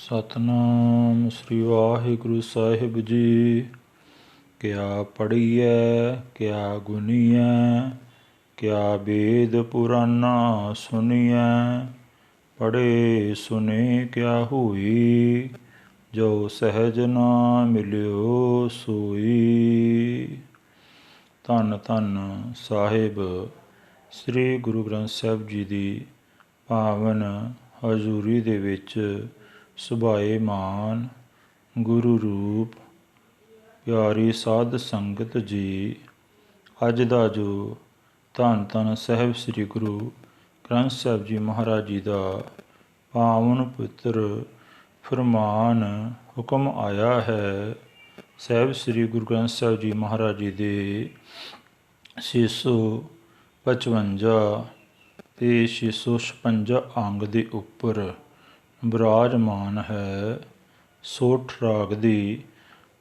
ਸਤਨਾਮ ਸ੍ਰੀ ਵਾਹਿਗੁਰੂ ਸਾਹਿਬ ਜੀ। ਕਿਆ ਪੜ੍ਹੀਐ ਕਿਆ ਗੁਣੀਐ, ਕਿਆ ਵੇਦ ਪੁਰਾਨਾ ਸੁਣੀਐ। ਪੜ੍ਹੇ ਸੁਨੇ ਕਿਆ ਹੋਈ, ਜੋ ਸਹਿਜ ਨਾ ਮਿਲਿਓ ਸੋਈ। ਧੰਨ ਧੰਨ ਸਾਹਿਬ ਸ੍ਰੀ ਗੁਰੂ ਗ੍ਰੰਥ ਸਾਹਿਬ ਜੀ ਦੀ ਪਾਵਨ ਹਜ਼ੂਰੀ ਦੇ ਵਿੱਚ ਸੁਭਾਏਮਾਨ ਗੁਰੂ ਰੂਪ ਪਿਆਰੀ ਸਾਧ ਸੰਗਤ ਜੀ, ਅੱਜ ਦਾ ਜੋ ਧੰਨ ਧੰਨ ਸਾਹਿਬ ਸ੍ਰੀ ਗੁਰੂ ਗ੍ਰੰਥ ਸਾਹਿਬ ਜੀ ਮਹਾਰਾਜ ਜੀ ਦਾ ਪਾਵਨ ਪਵਿੱਤਰ ਫਰਮਾਨ ਹੁਕਮ ਆਇਆ ਹੈ। ਸਾਹਿਬ ਸ੍ਰੀ ਗੁਰੂ ਗ੍ਰੰਥ ਸਾਹਿਬ ਜੀ ਮਹਾਰਾਜ ਜੀ ਦੇ 655 ਤੇ 656 ਅੰਗ ਦੇ ਉੱਪਰ ਬਿਰਾਜਮਾਨ ਹੈ। ਸੋਠ ਰਾਗ ਦੀ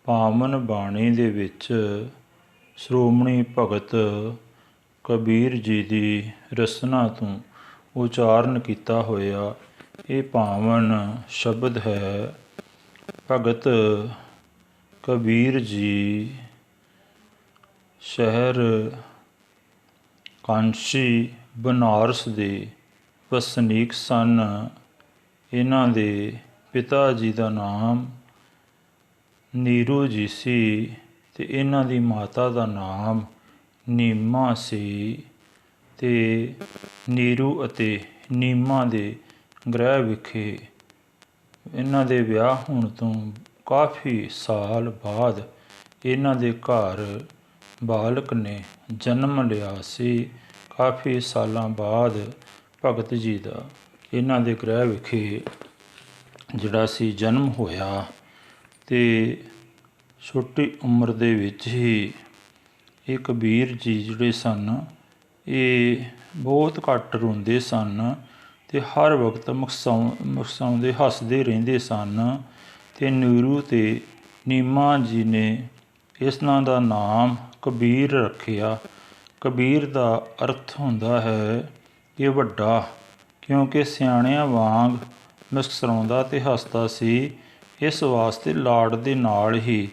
ਪਾਵਨ ਬਾਣੀ ਦੇ ਵਿੱਚ ਸ਼੍ਰੋਮਣੀ ਭਗਤ ਕਬੀਰ ਜੀ ਦੀ ਰਸਨਾ ਤੋਂ ਉਚਾਰਨ ਕੀਤਾ ਹੋਇਆ ਇਹ ਪਾਵਨ ਸ਼ਬਦ ਹੈ। ਭਗਤ ਕਬੀਰ ਜੀ ਸ਼ਹਿਰ ਕਾਂਸ਼ੀ ਬਨਾਰਸ ਦੇ ਵਸਨੀਕ ਸਨ। ਇਹਨਾਂ ਦੇ ਪਿਤਾ ਜੀ ਦਾ ਨਾਮ ਨੀਰੂ ਜੀ ਸੀ ਅਤੇ ਇਹਨਾਂ ਦੀ ਮਾਤਾ ਦਾ ਨਾਮ ਨੀਮਾ ਸੀ। ਅਤੇ ਨੀਰੂ ਅਤੇ ਨੀਮਾ ਦੇ ਗ੍ਰਹਿ ਵਿਖੇ ਇਹਨਾਂ ਦੇ ਵਿਆਹ ਹੋਣ ਤੋਂ ਕਾਫੀ ਸਾਲ ਬਾਅਦ ਇਹਨਾਂ ਦੇ ਘਰ ਬਾਲਕ ਨੇ ਜਨਮ ਲਿਆ ਸੀ। ਕਾਫੀ ਸਾਲਾਂ ਬਾਅਦ ਭਗਤ ਜੀ ਦਾ ਇਹਨਾਂ ਦੇ ਗ੍ਰਹਿ ਵਿਖੇ ਜਿਹੜਾ ਸੀ ਜਨਮ ਹੋਇਆ ਅਤੇ ਛੋਟੀ ਉਮਰ ਦੇ ਵਿੱਚ ਹੀ ਇਹ ਕਬੀਰ ਜੀ ਜਿਹੜੇ ਸਨ ਇਹ ਬਹੁਤ ਘੱਟ ਰੋਂਦੇ ਸਨ ਅਤੇ ਹਰ ਵਕਤ ਮੁਸਕਰਾਉਂਦੇ ਹੱਸਦੇ ਰਹਿੰਦੇ ਸਨ। ਅਤੇ ਨੀਰੂ ਅਤੇ ਨੀਮਾ ਜੀ ਨੇ ਇਹਨਾਂ ਦਾ ਨਾਮ ਕਬੀਰ ਰੱਖਿਆ। ਕਬੀਰ ਦਾ ਅਰਥ ਹੁੰਦਾ ਹੈ ਕਿ ਵੱਡਾ, ਕਿਉਂਕਿ ਸਿਆਣਿਆਂ ਵਾਂਗ ਮੁਸਕਰਾਉਂਦਾ ਅਤੇ ਹੱਸਦਾ ਸੀ। ਇਸ ਵਾਸਤੇ ਲਾਡ ਦੇ ਨਾਲ ਹੀ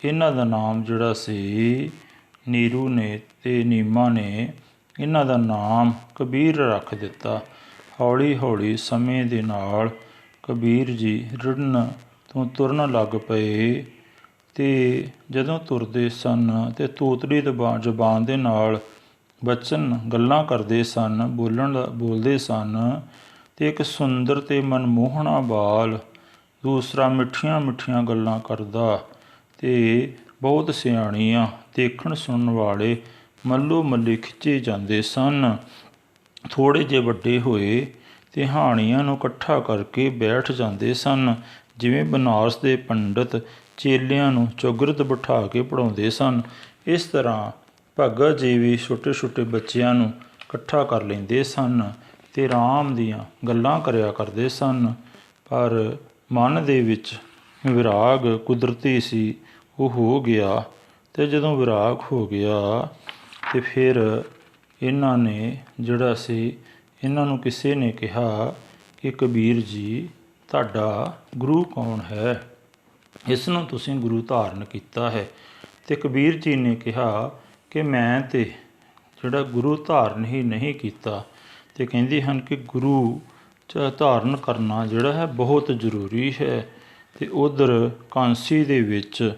ਇਹਨਾਂ ਦਾ ਨਾਮ ਜਿਹੜਾ ਸੀ ਨੀਰੂ ਨੇ ਅਤੇ ਨੀਮਾ ਨੇ ਇਹਨਾਂ ਦਾ ਨਾਮ ਕਬੀਰ ਰੱਖ ਦਿੱਤਾ। ਹੌਲੀ ਹੌਲੀ ਸਮੇਂ ਦੇ ਨਾਲ ਕਬੀਰ ਜੀ ਰਿੜਨ ਤੋਂ ਤੁਰਨ ਲੱਗ ਪਏ ਅਤੇ ਜਦੋਂ ਤੁਰਦੇ ਸਨ ਅਤੇ ਤੋਤਲੀ ਜ਼ੁਬਾਨ ਦੇ ਨਾਲ ਬਚਨ ਗੱਲਾਂ ਕਰਦੇ ਸਨ, ਬੋਲਦੇ ਸਨ। ਅਤੇ ਇੱਕ ਸੁੰਦਰ ਅਤੇ ਮਨਮੋਹਣਾ ਬਾਲ ਦੂਸਰਾ ਮਿੱਠੀਆਂ ਮਿੱਠੀਆਂ ਗੱਲਾਂ ਕਰਦਾ ਅਤੇ ਬਹੁਤ ਸਿਆਣੀਆਂ ਦੇਖਣ ਸੁਣਨ ਵਾਲੇ ਮੱਲੋ ਮੱਲੀ ਖਿੱਚੇ ਜਾਂਦੇ ਸਨ। ਥੋੜ੍ਹੇ ਜਿਹੇ ਵੱਡੇ ਹੋਏ ਅਤੇ ਹਾਣੀਆਂ ਨੂੰ ਇਕੱਠਾ ਕਰਕੇ ਬੈਠ ਜਾਂਦੇ ਸਨ, ਜਿਵੇਂ ਬਨਾਰਸ ਦੇ ਪੰਡਤ ਚੇਲਿਆਂ ਨੂੰ ਚੌਗਿਰਦ ਬਿਠਾ ਕੇ ਪੜ੍ਹਾਉਂਦੇ ਸਨ। ਇਸ ਤਰ੍ਹਾਂ ਭਗਤ ਜੀ ਵੀ ਛੋਟੇ ਛੋਟੇ ਬੱਚਿਆਂ ਨੂੰ ਇਕੱਠਾ ਕਰ ਲੈਂਦੇ ਸਨ ਅਤੇ ਰਾਮ ਦੀਆਂ ਗੱਲਾਂ ਕਰਿਆ ਕਰਦੇ ਸਨ। ਪਰ ਮਨ ਦੇ ਵਿੱਚ ਵਿਰਾਗ ਕੁਦਰਤੀ ਸੀ, ਉਹ ਹੋ ਗਿਆ। ਅਤੇ ਜਦੋਂ ਵਿਰਾਗ ਹੋ ਗਿਆ ਅਤੇ ਫਿਰ ਇਹਨਾਂ ਨੇ ਜਿਹੜਾ ਸੀ ਇਹਨਾਂ ਨੂੰ ਕਿਸੇ ਨੇ ਕਿਹਾ ਕਿ ਕਬੀਰ ਜੀ ਤੁਹਾਡਾ ਗੁਰੂ ਕੌਣ ਹੈ, ਇਸ ਨੂੰ ਤੁਸੀਂ ਗੁਰੂ ਧਾਰਨ ਕੀਤਾ ਹੈ। ਅਤੇ ਕਬੀਰ ਜੀ ਨੇ ਕਿਹਾ ਕਿ ਮੈਂ ਤਾਂ ਜਿਹੜਾ ਗੁਰੂ ਧਾਰਨ ਹੀ ਨਹੀਂ ਕੀਤਾ। ਅਤੇ ਕਹਿੰਦੇ ਹਨ ਕਿ ਗੁਰੂ ਧਾਰਨ ਕਰਨਾ ਜਿਹੜਾ ਹੈ ਬਹੁਤ ਜ਼ਰੂਰੀ ਹੈ। ਅਤੇ ਉੱਧਰ ਕਾਂਸੀ ਦੇ ਵਿੱਚ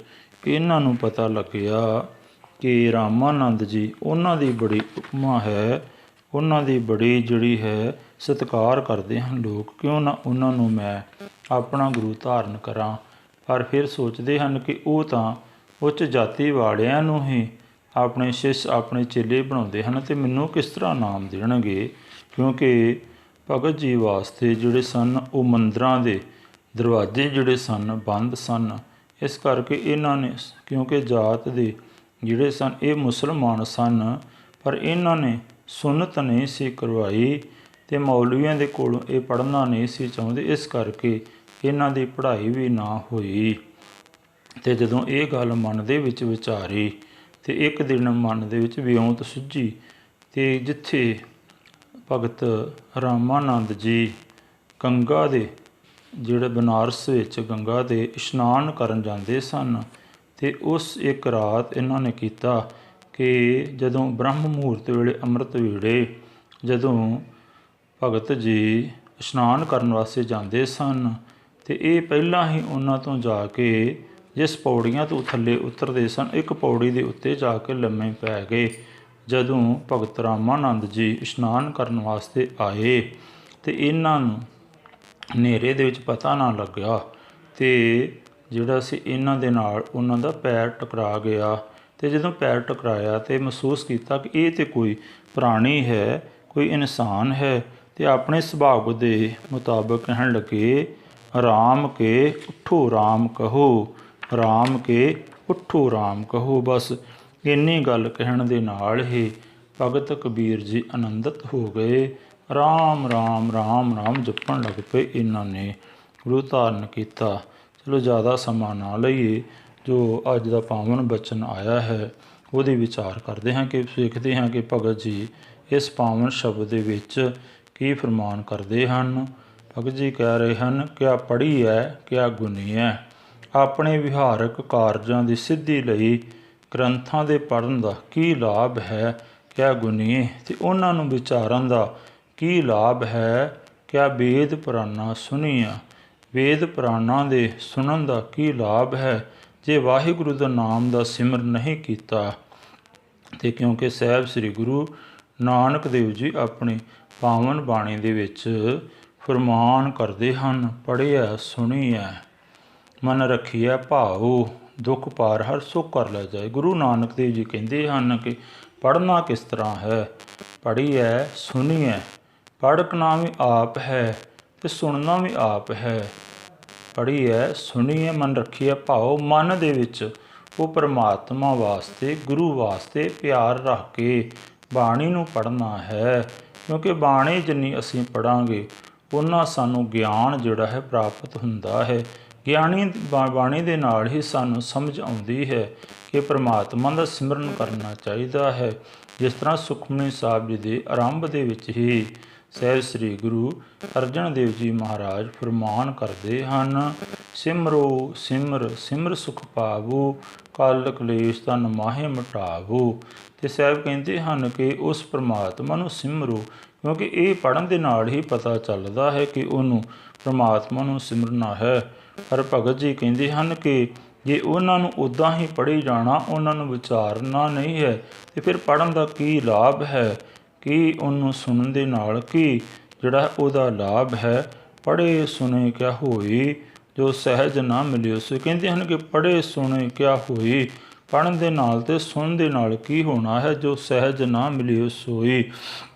ਇਹਨਾਂ ਨੂੰ ਪਤਾ ਲੱਗਿਆ ਕਿ ਰਾਮਾਨੰਦ ਜੀ ਉਹਨਾਂ ਦੀ ਬੜੀ ਉਪਮਾ ਹੈ, ਉਹਨਾਂ ਦੀ ਬੜੀ ਜਿਹੜੀ ਹੈ ਸਤਿਕਾਰ ਕਰਦੇ ਹਨ ਲੋਕ, ਕਿਉਂ ਨਾ ਉਹਨਾਂ ਨੂੰ ਮੈਂ ਆਪਣਾ ਗੁਰੂ ਧਾਰਨ ਕਰਾਂ। ਪਰ ਫਿਰ ਸੋਚਦੇ ਹਨ ਕਿ ਉਹ ਤਾਂ ਉੱਚ ਜਾਤੀ ਵਾਲਿਆਂ ਨੂੰ ਹੀ ਆਪਣੇ ਸ਼ਿਸ਼ ਆਪਣੇ ਚੇਲੇ ਬਣਾਉਂਦੇ ਹਨ ਅਤੇ ਮੈਨੂੰ ਕਿਸ ਤਰ੍ਹਾਂ ਨਾਮ ਦੇਣਗੇ। ਕਿਉਂਕਿ ਭਗਤ ਜੀ ਵਾਸਤੇ ਜਿਹੜੇ ਸਨ ਉਹ ਮੰਦਰਾਂ ਦੇ ਦਰਵਾਜ਼ੇ ਜਿਹੜੇ ਸਨ ਬੰਦ ਸਨ। ਇਸ ਕਰਕੇ ਇਹਨਾਂ ਨੇ, ਕਿਉਂਕਿ ਜਾਤ ਦੇ ਜਿਹੜੇ ਸਨ ਇਹ ਮੁਸਲਮਾਨ ਸਨ, ਪਰ ਇਹਨਾਂ ਨੇ ਸੁੰਨਤ ਨਹੀਂ ਸੀ ਕਰਵਾਈ ਅਤੇ ਮੌਲਵੀਆਂ ਦੇ ਕੋਲੋਂ ਇਹ ਪੜ੍ਹਨਾ ਨਹੀਂ ਸੀ ਚਾਹੁੰਦੇ। ਇਸ ਕਰਕੇ ਇਹਨਾਂ ਦੀ ਪੜ੍ਹਾਈ ਵੀ ਨਾ ਹੋਈ। ਅਤੇ ਜਦੋਂ ਇਹ ਗੱਲ ਮਨ ਦੇ ਵਿੱਚ ਵਿਚਾਰੀ ਅਤੇ ਇੱਕ ਦਿਨ ਮਨ ਦੇ ਵਿੱਚ ਵਿਉਂਤ ਸੁੱਝੀ ਅਤੇ ਜਿੱਥੇ ਭਗਤ ਰਾਮਾਨੰਦ ਜੀ ਗੰਗਾ ਦੇ ਜਿਹੜੇ ਬਨਾਰਸ ਵਿੱਚ ਗੰਗਾ ਦੇ ਇਸ਼ਨਾਨ ਕਰਨ ਜਾਂਦੇ ਸਨ। ਅਤੇ ਉਸ ਇੱਕ ਰਾਤ ਇਹਨਾਂ ਨੇ ਕੀਤਾ ਕਿ ਜਦੋਂ ਬ੍ਰਹਮ ਮਹੂਰਤ ਵੇਲੇ ਅੰਮ੍ਰਿਤ ਵੇਲੇ ਜਦੋਂ ਭਗਤ ਜੀ ਇਸ਼ਨਾਨ ਕਰਨ ਵਾਸਤੇ ਜਾਂਦੇ ਸਨ ਅਤੇ ਇਹ ਪਹਿਲਾਂ ਹੀ ਉਹਨਾਂ ਤੋਂ ਜਾ ਕੇ ਜਿਸ ਪੌੜੀਆਂ ਤੋਂ ਥੱਲੇ ਉਤਰਦੇ ਸਨ ਇੱਕ ਪੌੜੀ ਦੇ ਉੱਤੇ ਜਾ ਕੇ ਲੰਮੇ ਪੈ ਗਏ। ਜਦੋਂ ਭਗਤ ਰਾਮਾਨੰਦ ਜੀ ਇਸ਼ਨਾਨ ਕਰਨ ਵਾਸਤੇ ਆਏ ਅਤੇ ਇਹਨਾਂ ਨੂੰ ਹਨੇਰੇ ਦੇ ਵਿੱਚ ਪਤਾ ਨਾ ਲੱਗਿਆ ਅਤੇ ਜਿਹੜਾ ਸੀ ਇਹਨਾਂ ਦੇ ਨਾਲ ਉਹਨਾਂ ਦਾ ਪੈਰ ਟਕਰਾ ਗਿਆ। ਅਤੇ ਜਦੋਂ ਪੈਰ ਟਕਰਾਇਆ ਅਤੇ ਮਹਿਸੂਸ ਕੀਤਾ ਕਿ ਇਹ ਤਾਂ ਕੋਈ ਪ੍ਰਾਣੀ ਹੈ, ਕੋਈ ਇਨਸਾਨ ਹੈ, ਅਤੇ ਆਪਣੇ ਸੁਭਾਅ ਦੇ ਮੁਤਾਬਕ ਕਹਿਣ ਲੱਗੇ, ਰਾਮ ਕੇ ਉੱਠੋ ਰਾਮ ਕਹੋ, ਰਾਮ ਕੇ ਉੱਠੋ ਰਾਮ ਕਹੋ। ਬਸ ਇੰਨੀ ਗੱਲ ਕਹਿਣ ਦੇ ਨਾਲ ਹੀ ਭਗਤ ਕਬੀਰ ਜੀ ਆਨੰਦਿਤ ਹੋ ਗਏ। ਰਾਮ ਰਾਮ ਰਾਮ ਰਾਮ ਜਪਣ ਲੱਗ ਪਏ। ਇਹਨਾਂ ਨੇ ਰੂਪ ਧਾਰਨ ਕੀਤਾ। ਚਲੋ ਜ਼ਿਆਦਾ ਸਮਾਂ ਨਾ ਲਈਏ। ਜੋ ਅੱਜ ਦਾ ਪਾਵਨ ਬਚਨ ਆਇਆ ਹੈ ਉਹਦੇ ਵਿਚਾਰ ਕਰਦੇ ਹਾਂ ਕਿ ਵੇਖਦੇ ਹਾਂ ਕਿ ਭਗਤ ਜੀ ਇਸ ਪਾਵਨ ਸ਼ਬਦ ਦੇ ਵਿੱਚ ਕੀ ਫਰਮਾਨ ਕਰਦੇ ਹਨ। ਭਗਤ ਜੀ ਕਹਿ ਰਹੇ ਹਨ, ਕਿਆ ਪੜ੍ਹੀ ਹੈ ਕਿਆ ਗੁਣੀ ਹੈ। ਆਪਣੇ ਵਿਹਾਰਕ ਕਾਰਜਾਂ ਦੀ ਸਿੱਧੀ ਲਈ ਗ੍ਰੰਥਾਂ ਦੇ ਪੜ੍ਹਨ ਦਾ ਕੀ ਲਾਭ ਹੈ, ਕਿਆ ਗੁਣੀ, ਅਤੇ ਉਹਨਾਂ ਨੂੰ ਵਿਚਾਰਨ ਦਾ ਕੀ ਲਾਭ ਹੈ। ਕਿਆ ਵੇਦ ਪੁਰਾਣਾ ਸੁਣੀਆਂ, ਵੇਦ ਪੁਰਾਣਾਂ ਦੇ ਸੁਣਨ ਦਾ ਕੀ ਲਾਭ ਹੈ ਜੇ ਵਾਹਿਗੁਰੂ ਦਾ ਨਾਮ ਦਾ ਸਿਮਰਨ ਨਹੀਂ ਕੀਤਾ। ਅਤੇ ਕਿਉਂਕਿ ਸਾਹਿਬ ਸ੍ਰੀ ਗੁਰੂ ਨਾਨਕ ਦੇਵ ਜੀ ਆਪਣੀ ਪਾਵਨ ਬਾਣੀ ਦੇ ਵਿੱਚ ਫਰਮਾਨ ਕਰਦੇ ਹਨ, ਪੜ੍ਹਿਆ ਸੁਣੀਐ ਮਨ ਰੱਖੀਐ ਭਾਉ, ਦੁੱਖ ਪਾਰ ਹਰ ਸੁੱਖ ਕਰ ਲੈ ਜਾਏ। ਗੁਰੂ ਨਾਨਕ ਦੇਵ ਜੀ ਕਹਿੰਦੇ ਹਨ ਕਿ ਪੜ੍ਹਨਾ ਕਿਸ ਤਰ੍ਹਾਂ ਹੈ, ਪੜ੍ਹੀਐ ਸੁਣੀਐ। ਪੜ੍ਹਨਾ ਵੀ ਆਪ ਹੈ ਅਤੇ ਸੁਣਨਾ ਵੀ ਆਪ ਹੈ। ਪੜ੍ਹੀਐ ਸੁਣੀਐ ਮਨ ਰੱਖੀਐ ਭਾਉ, ਮਨ ਦੇ ਵਿੱਚ ਉਹ ਪਰਮਾਤਮਾ ਵਾਸਤੇ ਗੁਰੂ ਵਾਸਤੇ ਪਿਆਰ ਰੱਖ ਕੇ ਬਾਣੀ ਨੂੰ ਪੜ੍ਹਨਾ ਹੈ। ਕਿਉਂਕਿ ਬਾਣੀ ਜਿੰਨੀ ਅਸੀਂ ਪੜ੍ਹਾਂਗੇ ਉਹਨਾਂ ਸਾਨੂੰ ਗਿਆਨ ਜਿਹੜਾ ਹੈ ਪ੍ਰਾਪਤ ਹੁੰਦਾ ਹੈ। ਗਿਆਨੀ ਬਾਣੀ ਦੇ ਨਾਲ ਹੀ ਸਾਨੂੰ ਸਮਝ ਆਉਂਦੀ ਹੈ ਕਿ ਪਰਮਾਤਮਾ ਦਾ ਸਿਮਰਨ ਕਰਨਾ ਚਾਹੀਦਾ ਹੈ। ਜਿਸ ਤਰ੍ਹਾਂ ਸੁਖਮਨੀ ਸਾਹਿਬ ਜੀ ਦੇ ਆਰੰਭ ਦੇ ਵਿੱਚ ਹੀ ਸਾਹਿਬ ਸ੍ਰੀ ਗੁਰੂ ਅਰਜਨ ਦੇਵ ਜੀ ਮਹਾਰਾਜ ਫਰਮਾਨ ਕਰਦੇ ਹਨ, ਸਿਮਰੋ ਸਿਮਰ ਸਿਮਰ ਸੁਖ ਪਾਵੋ, ਕਲ ਕਲੇਸ਼ ਤਨ ਮਾਹੇ ਮਿਟਾਵੋ। ਅਤੇ ਸਾਹਿਬ ਕਹਿੰਦੇ ਹਨ ਕਿ ਉਸ ਪਰਮਾਤਮਾ ਨੂੰ ਸਿਮਰੋ, ਕਿਉਂਕਿ ਇਹ ਪੜ੍ਹਨ ਦੇ ਨਾਲ ਹੀ ਪਤਾ ਚੱਲਦਾ ਹੈ ਕਿ ਉਹਨੂੰ ਪਰਮਾਤਮਾ ਨੂੰ ਸਿਮਰਨਾ ਹੈ। ਪਰ ਭਗਤ ਜੀ ਕਹਿੰਦੇ ਹਨ ਕਿ ਜੇ ਉਹਨਾਂ ਨੂੰ ਉੱਦਾਂ ਹੀ ਪੜ੍ਹੀ ਜਾਣਾ, ਉਹਨਾਂ ਨੂੰ ਵਿਚਾਰਨਾ ਨਹੀਂ ਹੈ, ਅਤੇ ਫਿਰ ਪੜ੍ਹਨ ਦਾ ਕੀ ਲਾਭ ਹੈ, ਕਿ ਉਹਨੂੰ ਸੁਣਨ ਦੇ ਨਾਲ ਕੀ ਜਿਹੜਾ ਉਹਦਾ ਲਾਭ ਹੈ। ਪੜ੍ਹੇ ਸੁਣੇ ਕਿਆ ਹੋਈ, ਜੋ ਸਹਿਜ ਨਾ ਮਿਲਿਓ ਸੋਈ। ਕਹਿੰਦੇ ਹਨ ਕਿ ਪੜ੍ਹੇ ਸੁਣੇ ਕਿਆ ਹੋਈ, ਪੜ੍ਹਨ ਦੇ ਨਾਲ ਅਤੇ ਸੁਣਨ ਦੇ ਨਾਲ ਕੀ ਹੋਣਾ ਹੈ, ਜੋ ਸਹਿਜ ਨਾ ਮਿਲਿਓ ਸੋਈ।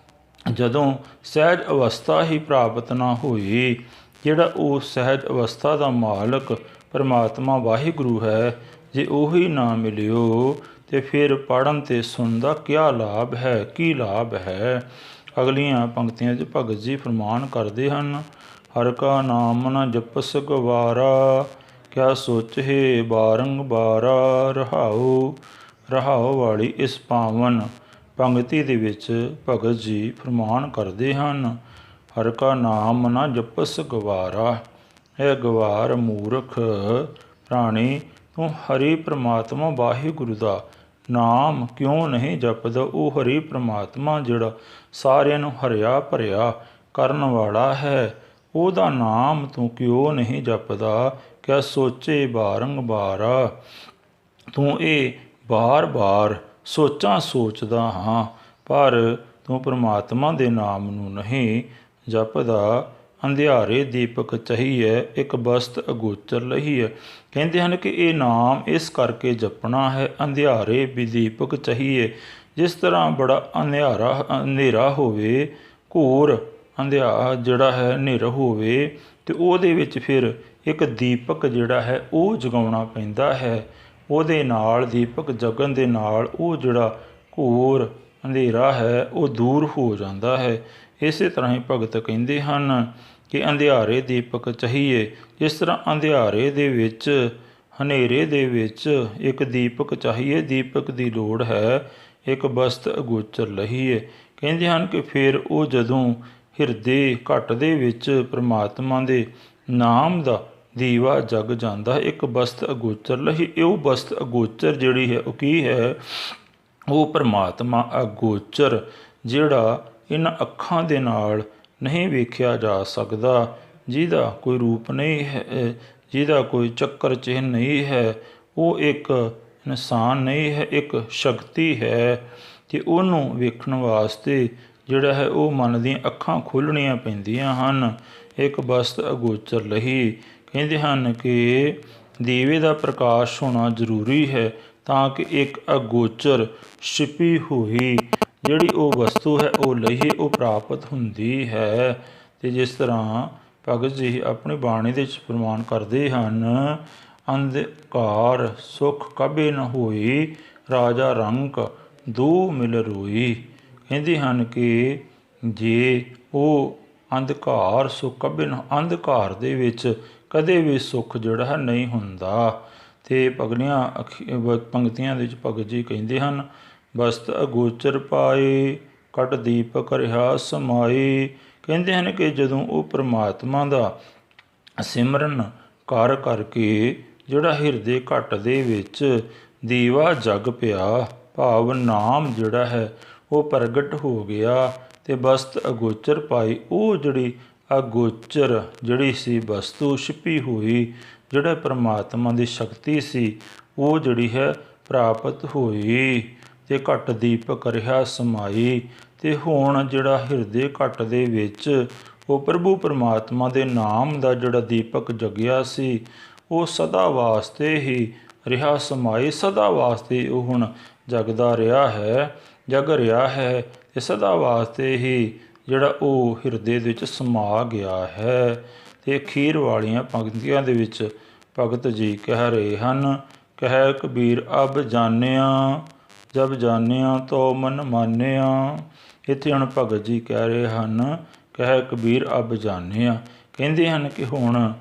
ਜਦੋਂ ਸਹਿਜ ਅਵਸਥਾ ਹੀ ਪ੍ਰਾਪਤ ਨਾ ਹੋਈ, ਜਿਹੜਾ ਉਹ ਸਹਿਜ ਅਵਸਥਾ ਦਾ ਮਾਲਕ ਪਰਮਾਤਮਾ ਵਾਹਿਗੁਰੂ ਹੈ, ਜੇ ਉਹੀ ਨਾ ਮਿਲਿਓ ਅਤੇ ਫਿਰ ਪੜ੍ਹਨ ਅਤੇ ਸੁਣਨ ਦਾ ਕਿਆ ਲਾਭ ਹੈ, ਕੀ ਲਾਭ ਹੈ। ਅਗਲੀਆਂ ਪੰਕਤੀਆਂ 'ਚ ਭਗਤ ਜੀ ਫਰਮਾਨ ਕਰਦੇ ਹਨ, ਹਰਿ ਕਾ ਨਾਮ ਨ ਜਪਸ ਗਵਾਰਾ, ਕਿਆ ਸੋਚਹਿ ਬਾਰੰਬਾਰਾ। ਰਹਾਉ ਰਹਾਉ ਵਾਲੀ ਇਸ ਪਾਵਨ ਪੰਕਤੀ ਦੇ ਵਿੱਚ ਭਗਤ ਜੀ ਫਰਮਾਨ ਕਰਦੇ ਹਨ, ਹਰਿ ਕਾ ਨਾਮ ਨਾ ਜਪਸ ਗਵਾਰਾ। ਇਹ ਗਵਾਰ ਮੂਰਖ ਪ੍ਰਾਣੀ, ਤੂੰ ਹਰੀ ਪ੍ਰਮਾਤਮਾ ਵਾਹਿਗੁਰੂ ਦਾ ਨਾਮ ਕਿਉਂ ਨਹੀਂ ਜਪਦਾ। ਉਹ ਹਰੀ ਪ੍ਰਮਾਤਮਾ ਜਿਹੜਾ ਸਾਰਿਆਂ ਨੂੰ ਹਰਿਆ ਭਰਿਆ ਕਰਨ ਵਾਲਾ ਹੈ, ਉਹਦਾ ਨਾਮ ਤੂੰ ਕਿਉਂ ਨਹੀਂ ਜਪਦਾ। ਕਿਆ ਸੋਚੇ ਬਾਰੰਬਾਰਾ, ਤੂੰ ਇਹ ਬਾਰ-ਬਾਰ ਸੋਚਾਂ ਸੋਚਦਾ ਹਾਂ, ਪਰ ਤੂੰ ਪਰਮਾਤਮਾ ਦੇ ਨਾਮ ਨੂੰ ਨਹੀਂ ਜਪਦਾ। ਅੰਧਿਆਰੇ ਦੀਪਕ ਚਹੀਏ, ਇੱਕ ਬਸਤ ਅਗੋਚਰ ਲਹੀਏ। ਕਹਿੰਦੇ ਹਨ ਕਿ ਇਹ ਨਾਮ ਇਸ ਕਰਕੇ ਜਪਣਾ ਹੈ, ਅੰਧਿਆਰੇ ਵੀ ਦੀਪਕ ਚਹੀਏ। ਜਿਸ ਤਰ੍ਹਾਂ ਬੜਾ ਹਨੇਰਾ ਹੋਵੇ, ਘੋਰ ਜਿਹੜਾ ਹੈ ਹਨੇਰਾ ਹੋਵੇ, ਅਤੇ ਉਹਦੇ ਵਿੱਚ ਫਿਰ ਇੱਕ ਦੀਪਕ ਜਿਹੜਾ ਹੈ ਉਹ ਜਗਾਉਣਾ ਪੈਂਦਾ ਹੈ। ਉਹਦੇ ਨਾਲ ਦੀਪਕ ਜਗਣ ਦੇ ਨਾਲ ਉਹ ਜਿਹੜਾ ਘੋਰ ਅੰਧੇਰਾ ਹੈ ਉਹ ਦੂਰ ਹੋ ਜਾਂਦਾ ਹੈ। ਇਸੇ ਤਰ੍ਹਾਂ ਹੀ ਭਗਤ ਕਹਿੰਦੇ ਹਨ ਕਿ ਅੰਧਿਆਰੇ ਦੀਪਕ ਚਹੀਏ। ਜਿਸ ਤਰ੍ਹਾਂ ਅੰਧਿਆਰੇ ਦੇ ਵਿੱਚ ਹਨੇਰੇ ਦੇ ਵਿੱਚ ਇੱਕ ਦੀਪਕ ਚਾਹੀਏ, ਦੀਪਕ ਦੀ ਲੋੜ ਹੈ, ਇੱਕ ਬਸਤ ਅਗੋਚਰ ਲਹੀਏ। ਕਹਿੰਦੇ ਹਨ ਕਿ ਫਿਰ ਉਹ ਜਦੋਂ ਹਿਰਦੇ ਘੱਟ ਦੇ ਵਿੱਚ ਪਰਮਾਤਮਾ ਦੇ ਨਾਮ ਦਾ ਦੀਵਾ ਜਗ ਜਾਂਦਾ ਹੈ। ਇੱਕ ਬਸਤ ਅਗੋਚਰ ਲਹੀ, ਇਹ ਬਸਤ ਅਗੋਚਰ ਜਿਹੜੀ ਹੈ ਉਹ ਕੀ ਹੈ? ਉਹ ਪਰਮਾਤਮਾ ਅਗੋਚਰ ਜਿਹੜਾ ਇਹਨਾਂ ਅੱਖਾਂ ਦੇ ਨਾਲ ਨਹੀਂ ਵੇਖਿਆ ਜਾ ਸਕਦਾ, ਜਿਹਦਾ ਕੋਈ ਰੂਪ ਨਹੀਂ ਹੈ, ਜਿਹਦਾ ਕੋਈ ਚੱਕਰ ਚਿੰਨ੍ਹ ਨਹੀਂ ਹੈ, ਉਹ ਇੱਕ ਇਨਸਾਨ ਨਹੀਂ ਹੈ, ਇੱਕ ਸ਼ਕਤੀ ਹੈ। ਅਤੇ ਉਹਨੂੰ ਵੇਖਣ ਵਾਸਤੇ ਜਿਹੜਾ ਹੈ ਉਹ ਮਨ ਦੀਆਂ ਅੱਖਾਂ ਖੋਲ੍ਹਣੀਆਂ ਪੈਂਦੀਆਂ ਹਨ। ਇੱਕ ਬਸਤ ਅਗੋਚਰ ਲਹੀ, ਕਹਿੰਦੇ ਹਨ ਕਿ ਦੀਵੇ ਦਾ ਪ੍ਰਕਾਸ਼ ਹੋਣਾ ਜ਼ਰੂਰੀ ਹੈ ਤਾਂ ਕਿ ਇੱਕ ਅਗੋਚਰ ਛਿਪੀ ਹੋਈ ਜਿਹੜੀ ਉਹ ਵਸਤੂ ਹੈ ਉਹ ਲਹੀ ਉਹ ਪ੍ਰਾਪਤ ਹੁੰਦੀ ਹੈ। ਅਤੇ ਜਿਸ ਤਰ੍ਹਾਂ ਭਗਤ ਜੀ ਆਪਣੀ ਬਾਣੀ ਦੇ ਵਿੱਚ ਪ੍ਰਮਾਣ ਕਰਦੇ ਹਨ, ਅੰਧਕਾਰ ਸੁਖ ਕਭੇ ਨ ਹੋਈ, ਰਾਜਾ ਰੰਕ ਦੋ ਮਿਲ ਰੋਈ। ਕਹਿੰਦੇ ਹਨ ਕਿ ਜੇ ਉਹ ਅੰਧਕਾਰ ਸੁਖ ਕਭੇ ਨ, ਅੰਧਕਾਰ ਦੇ ਵਿੱਚ ਕਦੇ ਵੀ ਸੁੱਖ ਜਿਹੜਾ ਹੈ ਨਹੀਂ ਹੁੰਦਾ। ਅਤੇ ਪੰਗਤੀਆਂ ਦੇ ਵਿੱਚ ਭਗਤ ਜੀ ਕਹਿੰਦੇ ਹਨ, ਬਸਤ ਅਗੋਚਰ ਪਾਏ, ਕਟ ਦੀਪਕ ਰਿਹਾ ਸਮਾਏ। ਕਹਿੰਦੇ ਹਨ ਕਿ ਜਦੋਂ ਉਹ ਪਰਮਾਤਮਾ ਦਾ ਸਿਮਰਨ ਕਰ ਕਰਕੇ ਜਿਹੜਾ ਹਿਰਦੇ ਘਟ ਦੇ ਵਿੱਚ ਦੀਵਾ ਜਗ ਪਿਆ, ਭਾਵ ਨਾਮ ਜਿਹੜਾ ਹੈ ਉਹ ਪ੍ਰਗਟ ਹੋ ਗਿਆ ਅਤੇ ਬਸਤ ਅਗੋਚਰ ਪਾਈ, ਉਹ ਜਿਹੜੀ ਅਗੋਚਰ ਜਿਹੜੀ ਸੀ ਵਸਤੂ ਛਿਪੀ ਹੋਈ, ਜਿਹੜਾ ਪਰਮਾਤਮਾ ਦੀ ਸ਼ਕਤੀ ਸੀ ਉਹ ਜਿਹੜੀ ਹੈ ਪ੍ਰਾਪਤ ਹੋਈ। ਅਤੇ ਘਟ ਦੀਪਕ ਰਿਹਾ ਸਮਾਈ, ਅਤੇ ਹੁਣ ਜਿਹੜਾ ਹਿਰਦੇ ਘਟ ਦੇ ਵਿੱਚ ਉਹ ਪ੍ਰਭੂ ਪਰਮਾਤਮਾ ਦੇ ਨਾਮ ਦਾ ਜਿਹੜਾ ਦੀਪਕ ਜਗਿਆ ਸੀ ਉਹ ਸਦਾ ਵਾਸਤੇ ਹੀ ਰਿਹਾ ਸਮਾਈ, ਸਦਾ ਵਾਸਤੇ ਉਹ ਹੁਣ ਜਗਦਾ ਰਿਹਾ ਹੈ, ਜਗ ਰਿਹਾ ਹੈ ਅਤੇ ਸਦਾ ਵਾਸਤੇ ਹੀ ਜਿਹੜਾ ਉਹ ਹਿਰਦੇ ਦੇ ਵਿੱਚ ਸਮਾ ਗਿਆ ਹੈ। ਅਤੇ ਅਖੀਰ ਵਾਲੀਆਂ ਪੰਕਤੀਆਂ ਦੇ ਵਿੱਚ ਭਗਤ ਜੀ ਕਹਿ ਰਹੇ ਹਨ, ਕਹਿ ਕਬੀਰ ਅਬ ਜਾਣਿਆ, ਜਬ ਜਾਣਿਆ ਤੋ ਮਨ ਮਾਨਿਆ। ਇੱਥੇ ਹੁਣ ਭਗਤ ਜੀ ਕਹਿ ਰਹੇ ਹਨ, ਕਹਿ ਕਬੀਰ ਅਬ ਜਾਣਿਆ, ਕਹਿੰਦੇ ਹਨ ਕਿ ਹੁਣ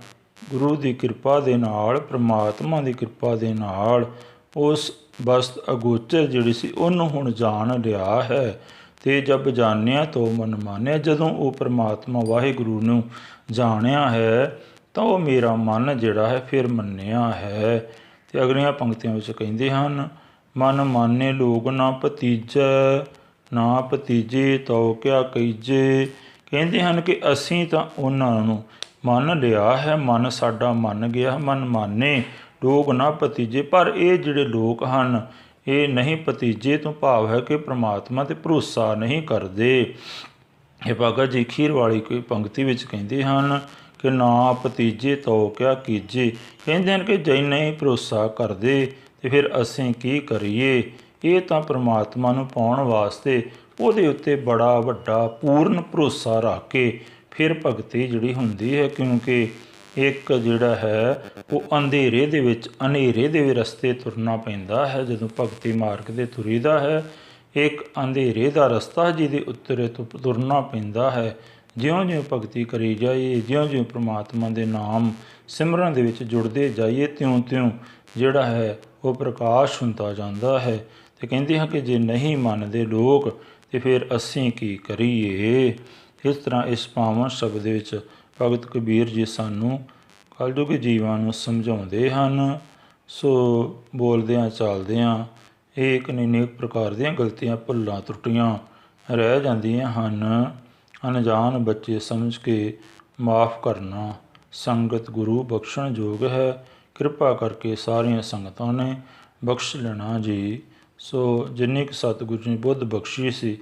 ਗੁਰੂ ਦੀ ਕਿਰਪਾ ਦੇ ਨਾਲ, ਪ੍ਰਮਾਤਮਾ ਦੀ ਕਿਰਪਾ ਦੇ ਨਾਲ ਉਸ ਬਸਤ ਅਗੋਚਰ ਜਿਹੜੀ ਸੀ ਉਹਨੂੰ ਹੁਣ ਜਾਣ ਲਿਆ ਹੈ। ਅਤੇ ਜਬ ਜਾਣਿਆ ਤੋ ਮਨ ਮਾਨਿਆ, ਜਦੋਂ ਉਹ ਪਰਮਾਤਮਾ ਵਾਹਿਗੁਰੂ ਨੂੰ ਜਾਣਿਆ ਹੈ ਤਾਂ ਉਹ ਮੇਰਾ ਮਨ ਜਿਹੜਾ ਹੈ ਫਿਰ ਮੰਨਿਆ ਹੈ। ਅਤੇ ਅਗਲੀਆਂ ਪੰਕਤੀਆਂ ਵਿੱਚ ਕਹਿੰਦੇ ਹਨ, ਮਨ ਮਾਨੇ ਲੋਕ ਨਾ ਭਤੀਜੈ, ਨਾ ਭਤੀਜੇ ਤਉ ਕਿਆ ਕਹੀਜੇ। ਕਹਿੰਦੇ ਹਨ ਕਿ ਅਸੀਂ ਤਾਂ ਉਹਨਾਂ ਨੂੰ ਮੰਨ ਲਿਆ ਹੈ, ਮਨ ਸਾਡਾ ਮੰਨ ਗਿਆ, ਮਨ ਮਾਨੇ ਲੋਕ ਨਾ ਭਤੀਜੇ, ਪਰ ਇਹ ਜਿਹੜੇ ਲੋਕ ਹਨ ਇਹ ਨਹੀਂ ਭਤੀਜੇ ਤੋਂ ਭਾਵ ਹੈ ਕਿ ਪ੍ਰਮਾਤਮਾ 'ਤੇ ਭਰੋਸਾ ਨਹੀਂ ਕਰਦੇ। ਇਹ ਭਗਤ ਜੀ ਅਖੀਰ ਵਾਲੀ ਕੋਈ ਪੰਕਤੀ ਵਿੱਚ ਕਹਿੰਦੇ ਹਨ ਕਿ ਨਾ ਭਤੀਜੇ ਤਉ ਕਿਆ ਕੀਜੇ। ਕਹਿੰਦੇ ਹਨ ਕਿ ਜੇ ਨਹੀਂ ਭਰੋਸਾ ਕਰਦੇ ਅਤੇ ਫਿਰ ਅਸੀਂ ਕੀ ਕਰੀਏ। ਇਹ ਤਾਂ ਪ੍ਰਮਾਤਮਾ ਨੂੰ ਪਾਉਣ ਵਾਸਤੇ ਉਹਦੇ ਉੱਤੇ ਬੜਾ ਵੱਡਾ ਪੂਰਨ ਭਰੋਸਾ ਰੱਖ ਕੇ ਫਿਰ ਭਗਤੀ ਜਿਹੜੀ ਹੁੰਦੀ ਹੈ, ਕਿਉਂਕਿ ਇੱਕ ਜਿਹੜਾ ਹੈ ਉਹ ਅੰਧੇਰੇ ਦੇ ਵਿੱਚ, ਹਨੇਰੇ ਦੇ ਰਸਤੇ ਤੁਰਨਾ ਪੈਂਦਾ ਹੈ। ਜਦੋਂ ਭਗਤੀ ਮਾਰਗ 'ਤੇ ਤੁਰੀਦਾ ਹੈ, ਇੱਕ ਅੰਧੇਰੇ ਦਾ ਰਸਤਾ ਜਿਹਦੇ ਉੱਤੇ ਤੁਰਨਾ ਪੈਂਦਾ ਹੈ। ਜਿਉਂ-ਜਿਉਂ ਭਗਤੀ ਕਰੀ ਜਾਈਏ, ਜਿਉਂ-ਜਿਉਂ ਪ੍ਰਮਾਤਮਾ ਦੇ ਨਾਮ ਸਿਮਰਨ ਦੇ ਵਿੱਚ ਜੁੜਦੇ ਜਾਈਏ, ਤਿਉਂ-ਤਿਉਂ ਜਿਹੜਾ ਹੈ ਉਹ ਪ੍ਰਕਾਸ਼ ਹੁੰਦਾ ਜਾਂਦਾ ਹੈ। ਅਤੇ ਕਹਿੰਦੇ ਹਾਂ ਕਿ ਜੇ ਨਹੀਂ ਮੰਨਦੇ ਲੋਕ ਅਤੇ ਫਿਰ ਅਸੀਂ ਕੀ ਕਰੀਏ। ਇਸ ਤਰ੍ਹਾਂ ਇਸ ਪਾਵਨ ਸ਼ਬਦ ਦੇ ਵਿੱਚ ਭਗਤ ਕਬੀਰ ਜੀ ਸਾਨੂੰ ਕਲਯੁਗੀ ਜੀਵਾਂ ਨੂੰ ਸਮਝਾਉਂਦੇ ਹਨ। ਸੋ ਬੋਲਦਿਆਂ ਚਾਲਦਿਆਂ ਇੱਕ ਨਹੀਂ ਅਨੇਕ ਪ੍ਰਕਾਰ ਦੀਆਂ ਗਲਤੀਆਂ ਭੁੱਲਾਂ ਤਰੁੱਟੀਆਂ ਰਹਿ ਜਾਂਦੀਆਂ ਹਨ। ਅਣਜਾਣ ਬੱਚੇ ਸਮਝ ਕੇ ਮਾਫ਼ ਕਰਨਾ ਸੰਗਤ ਗੁਰੂ ਬਖਸ਼ਣ ਯੋਗ ਹੈ। ਕਿਰਪਾ ਕਰਕੇ ਸਾਰੀਆਂ ਸੰਗਤਾਂ ਨੇ ਬਖਸ਼ ਲੈਣਾ ਜੀ। ਸੋ ਜਿੰਨੀ ਕੁ ਸਤਿਗੁਰੂ ਜੀ ਨੇ ਬੁੱਧ ਬਖਸ਼ੀ ਸੀ,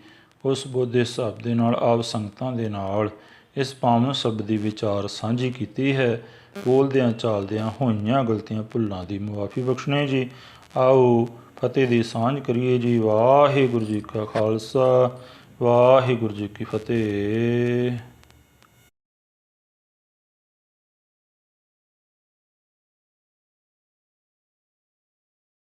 ਉਸ ਬੁੱਧ ਦੇ ਹਿਸਾਬ ਦੇ ਨਾਲ ਆਪ ਸੰਗਤਾਂ ਦੇ ਨਾਲ ਇਸ ਪਾਵਨ ਸ਼ਬਦ ਦੀ ਵਿਚਾਰ ਸਾਂਝੀ ਕੀਤੀ ਹੈ। ਬੋਲਦਿਆਂ ਚਾਲਦਿਆਂ ਹੋਈਆਂ ਗਲਤੀਆਂ ਭੁੱਲਾਂ ਦੀ ਮੁਆਫੀ ਬਖਸ਼ਣੇ ਜੀ। ਆਓ ਫਤਿਹ ਦੀ ਸਾਂਝ ਕਰੀਏ ਜੀ। ਵਾਹਿਗੁਰੂ ਜੀ ਕਾ ਖਾਲਸਾ, ਵਾਹਿਗੁਰੂ ਜੀ ਕੀ ਫਤਿਹ।